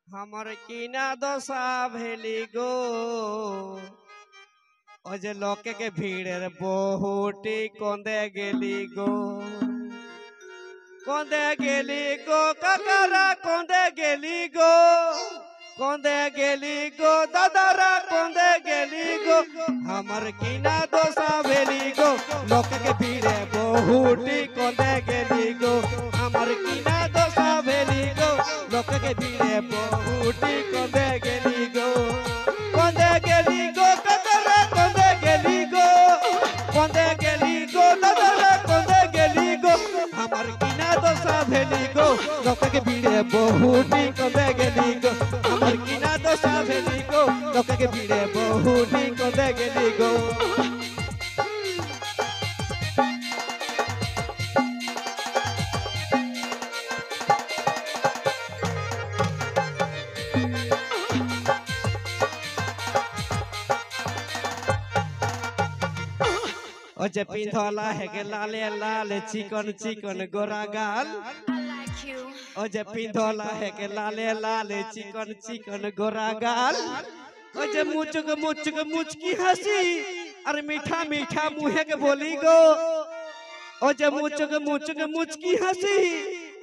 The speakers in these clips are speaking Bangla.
हमर कीना दशा भेली गो अजे लोके के भीड़ेर बहुटी कोंदे गेली गो काकारा कोंदे गेली गो दादारा कोंदे गेली गो हमर कीना दशा भेली गो लोके के भीड़े बहुटी कोंदे गेली गो हमर कीना दशा भेली गो लोके के भीड़े बहुटी कोंदे गेली गो काकारा कोंदे गेली गो दादारा कोंदे गेली गो हमर कीना दशा भेली गो लोके के भीड़े बहुटी कोंदे गेली गो हमर कीना दशा भेली गो लोके के भीड़े बहुटी कोंदे गेली गो ओजे पिंधला है के लाले लाल चिकन चिकन गोरा गाल ओजे पिंधला है के लाले लाल चिकन चिकन गोरा गाल ओजे मुचुक मुचकी हंसी अरे मीठा मीठा मुहे के बोली गो ओजे मुचुक मुचकी हंसी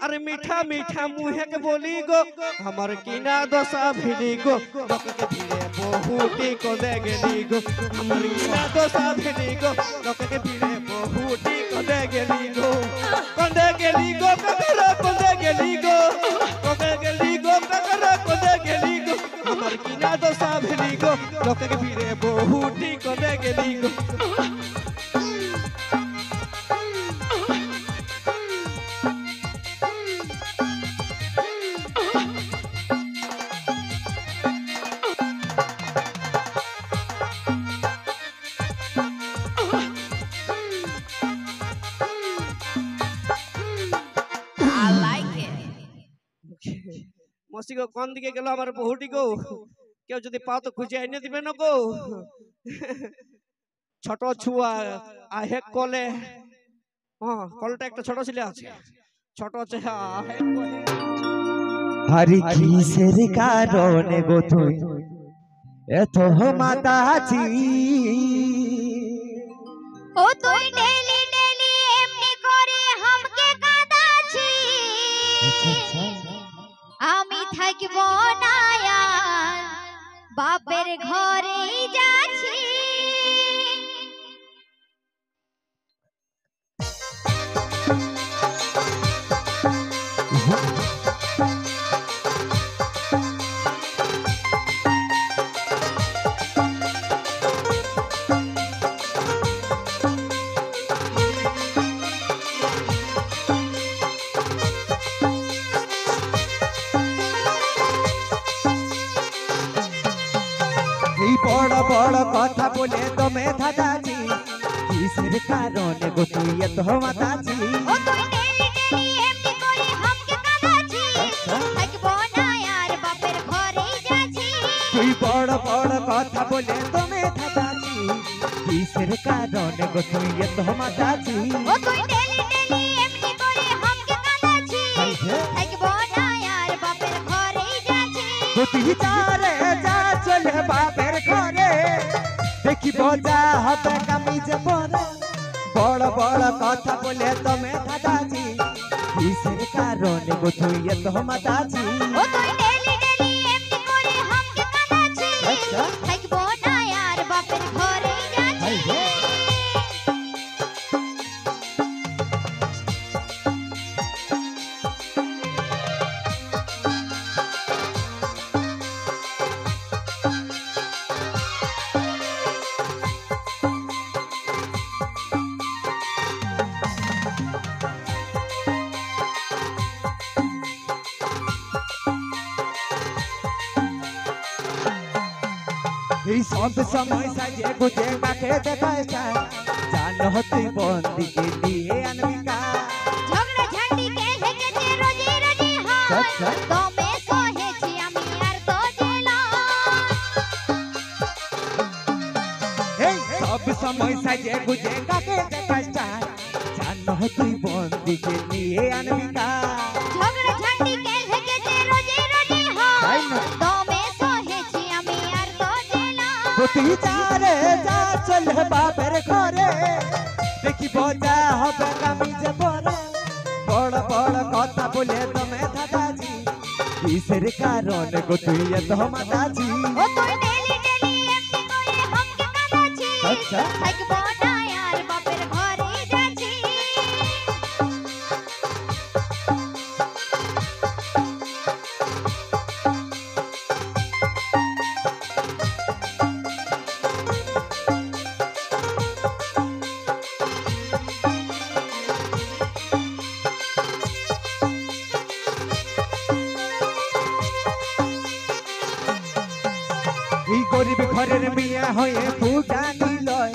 अरे मीठा मीठा मुहे के बोली गो हमर कीना दशा भेली गो लोके के भीड़े बहुटी कोंदे गेली गो हमर कीना दशा भेली गो लोके के भीड़े बहुटी कोंदे गेली गो काकारा कोंदे गेली गो काकारा कोंदे गेली गो हमर कीना दशा भेली गो लोके के भीड़े बहुटी कोंदे गेली गो मसी को कौन दिखे गेलो हमारे बहुटी को क्यों যদি পাও তো খুঁজে এনে দিবে না গো ছোট ছুয়া আহে কোলে কলটা একটা ছোট ছিলে আছে ছোট আছে আহে কোলে হরি কিসের কারণে গো তুই এত মাতাছি ও তুই ডেলি ডেলি এমনি করে हमके কাঁদাছি আমি থাকব না আর বাপের ঘরেই যাচ্ছি বড় বড় কথা বলে তুমি থাকাছি কিসের কারণে গো তুই এত মাতাছি ও তুই ডেলি ডেলি এমনি করে हमके কাঁদাছি থাকব না আর বাপের ঘরেই যাচ্ছি তুই বড় বড় কথা বলে তুমি থাকাছি কিসের কারণে গো তুই এত মাতাছি ও তুই ডেলি ডেলি এমনি করে हमके কাঁদাছি থাকব না আর বাপের ঘরেই যাচ্ছি তুই চারে যা চলে বাপের ঘরে দেখি বজা হবে কামিজে পরে বড় বড় কথা বলে তুমি থাকাছি কিসের কারণে গো তুই এত মাতাছি ও তুই ডেলি ডেলি এমনি করে हमके কাঁদাছি থাকব না আর বাপের ঘরেই যাচ্ছি এই সব সময় সাজে গুজে কাকে দেখায় জান হতে বন্দি কে দিয়ে আনবিকা ঝগড়া ঝাঁটি কে হেগেছে রোজি রোজি হাত তোমে সহেছি আমি আর তো জেলা এই সব সময় সাজে গুজে কাকে দেখায় জান হতে বন্দি কে দিয়ে আনবিকা ঝগড়া ঝাঁটি কে হেগেছে তুই যা রে যা চলে বাপের ঘরে দেখিব যা হবে কামিজ পরে বড় বড় কথা বলে তুমি দাদাজি কিসের কারণ গো তুই এত মাতাজি ও তুই ডেলি ডেলি এমনি করে हमके কাঁদাছি আচ্ছা থাকবো না আর বাপের ঘরে যাচ্ছি এই গরিব ঘরের মিয়া হয়ে ফুটানি লয়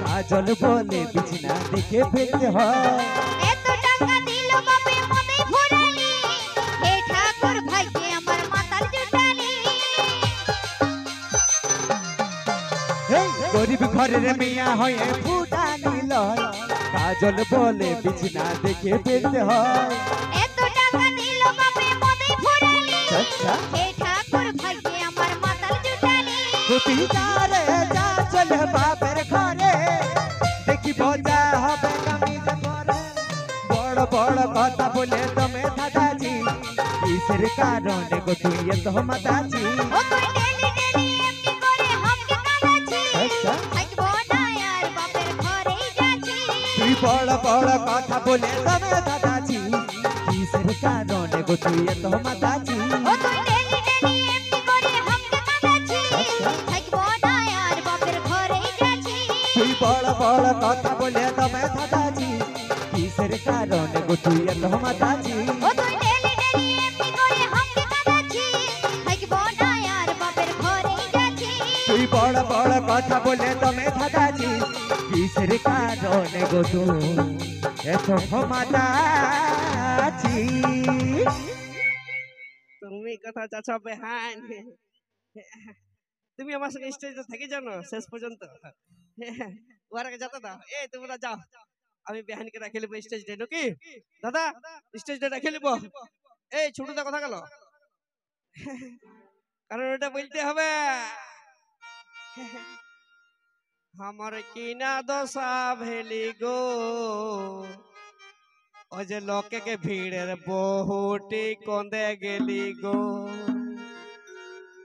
কাজল বলে বিছনা দেখে ফেলতে হয় এত টাকা দিল বাপে মনে ভরালি হে ঠাকুর ভাইকে আমার মাতাল জুটালি এই গরিব ঘরের মিয়া হয়ে ফুটানি লয় কাজল বলে বিছনা দেখে ফেলতে হয় এত টাকা দিল বাপে মনে ভরালি আচ্ছা হে ঠাকুর ভাইকে আমার মাতাল জুটালি তুই যা রে যা চলে বাপের ঘরে দেখিব যা হবে কামিজ পরে বড় বড় কথা বলে তুমি দাদাজি কিসের কারণে গো তুই এত মাতাজি ও তুই ডেলি ডেলি এমনি করে हमके কাঁদাছি আচ্ছা থাকবো না আর বাপের ঘরে যাচ্ছি তুই বড় বড় কথা বলে তুমি দাদাজি কিসের কারণে গো তুই এত মাতাজি ও তুই ডেলি ডেলি এমনি করে हमके কাঁদাছি আচ্ছা থাকবো না আর বাপের ঘরে যাচ্ছি তুই বড় বড় কথা বলে তুমি দাদাজি কিসের কারণে গো তুই এত মাতাজি ও তুই ডেলি ডেলি এমনি করে हमके কাঁদাছি থাকবো না আর বাপের ঘরে যাচ্ছি তুই বড় বড় কথা বলে তুমি দাদাজি কিসের কারণে গো তুই এত মাতাজি তুমি কথা চাচা বেহান তুমি আমার সঙ্গে স্টেজে থেকে জানো শেষ পর্যন্ত ওর আগে যেতে দাও এই তোমরা যাও আমি বেহানকে রাখে নেবো স্টেজে নাকি দাদা স্টেজটা রাখে নেবো এই ছোটদা কথা গেল কারণ ওটা বলতে হবে আমার কিনা দশা ভেলি গো ও যে লোকে ভিড়ের বহুটি কন্দে গেলি গো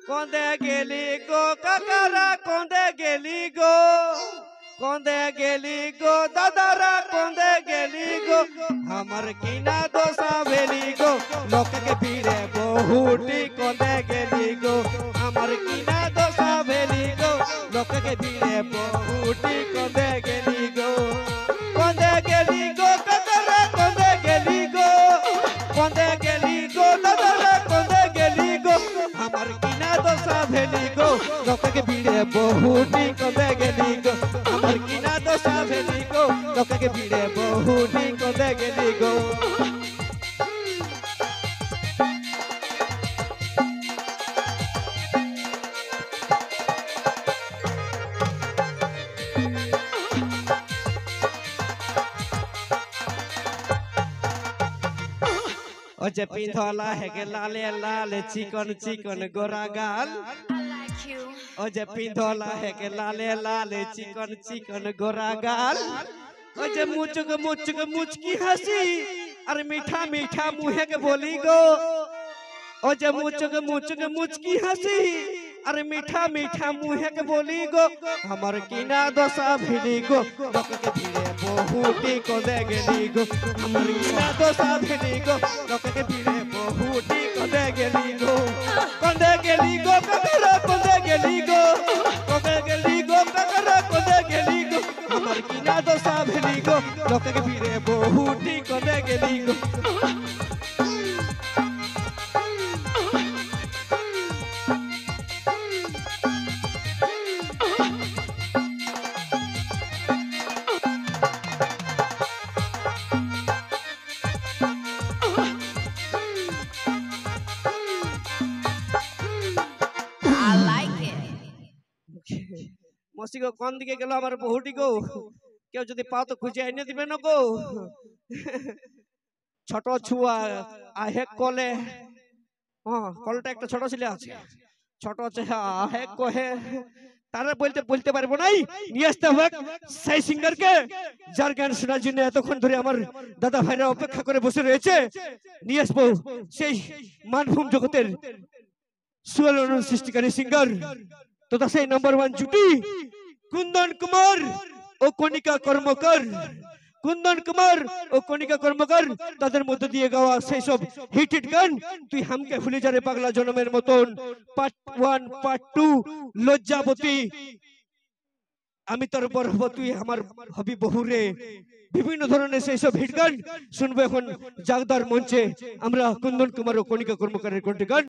কন্দে গেলি গো কাকারা কন্দে গেলি গো কন্দে গেলি গো দাদারা কন্দে গেলি গো আমার কিনা দশা ভেলি গো লোকে ভিড়ে বহুটি কন্দে গেলি গো আমার কিনা দশা ভেলি গো লোকে ভিড়ে বহুটি কন্দে গেলি গো কন্দে গেলি গো কাকারা কন্দে গেলি গো কন্দে গেলি গো দাদারা কন্দে গেলি গো আমার কিনা দশা ভেলি গো লোকে ভিড়ে বহুটি কন্দে গেলি গো আমার কিনা দশা ভেলি গো লোকে ভিড়ে বহুটি কন্দে গেলি গো ও যে পিন্ধলা হেগে লালে লাল চিকন চিকন গোরা গাল ও যে পিন্ধলা হেগে লালে লাল চিকন চিকন গোরা গাল ও যে মুচুক মুচুক মুচকি হাসি আর মিঠা মিঠা মুহে के बोली गो ओ जे मुचुक मुचुक मुचकी हंसी अरे मीठा मीठा मुहे के बोली गो हमर किना दशा भिली गो लोक के भिड़े बहुटी को दे गेली गो हमर किना दशा भिली गो लोक के भिड़े बहुटी को दे गेली गो कोंदे गेली गो ककरा कोंदे गेली गो कोंदे गेली गो ककरा कोंदे गेली गो हमर किना दशा भिली गो लोक के भिड़े बहुटी को दे गेली गो मौसी को कौन दिखे गेलो हमारे बहुटी को क्यों जदि पाओ तो खुजे आइने दिबे न को छोटो छुआ आहे कोले हां কলটা একটা ছোট ছিলে আছে ছোট আছে आहे কোহে তারা বলতে পারবো নাই, নিয়ে আসতে হবে সেই সিঙ্গারকে যার গান শোনার জন্য এতক্ষণ ধরে আমার দাদা ভাইরা অপেক্ষা করে বসে রয়েছে। নিয়ে আসবো সেই মানভূম জগতের সুয়ালন সৃষ্টিকারী সিঙ্গার তথা সেই নাম্বার 1 জুটি কুন্দন কুমার ও কণিকা কর্মকার। কুন্দন কুমার ও কণিকা কর্মকার তাদের মধ্যে দিয়ে গাওয়া সেই সব হিট গান তুই হামকে ভুলে যা রে পাগলা জনমের মতন, পার্ট 1 পার্ট 2 লজ্জাবতী, আমি তোর বর হব তুই আমার হবি বহুরে, বিভিন্ন ধরনের সেই সব হিট গান শুনবো এখন জাগদার মঞ্চে আমরা কুন্দন কুমার ও কণিকা কর্মকারের কণ্ঠে গান।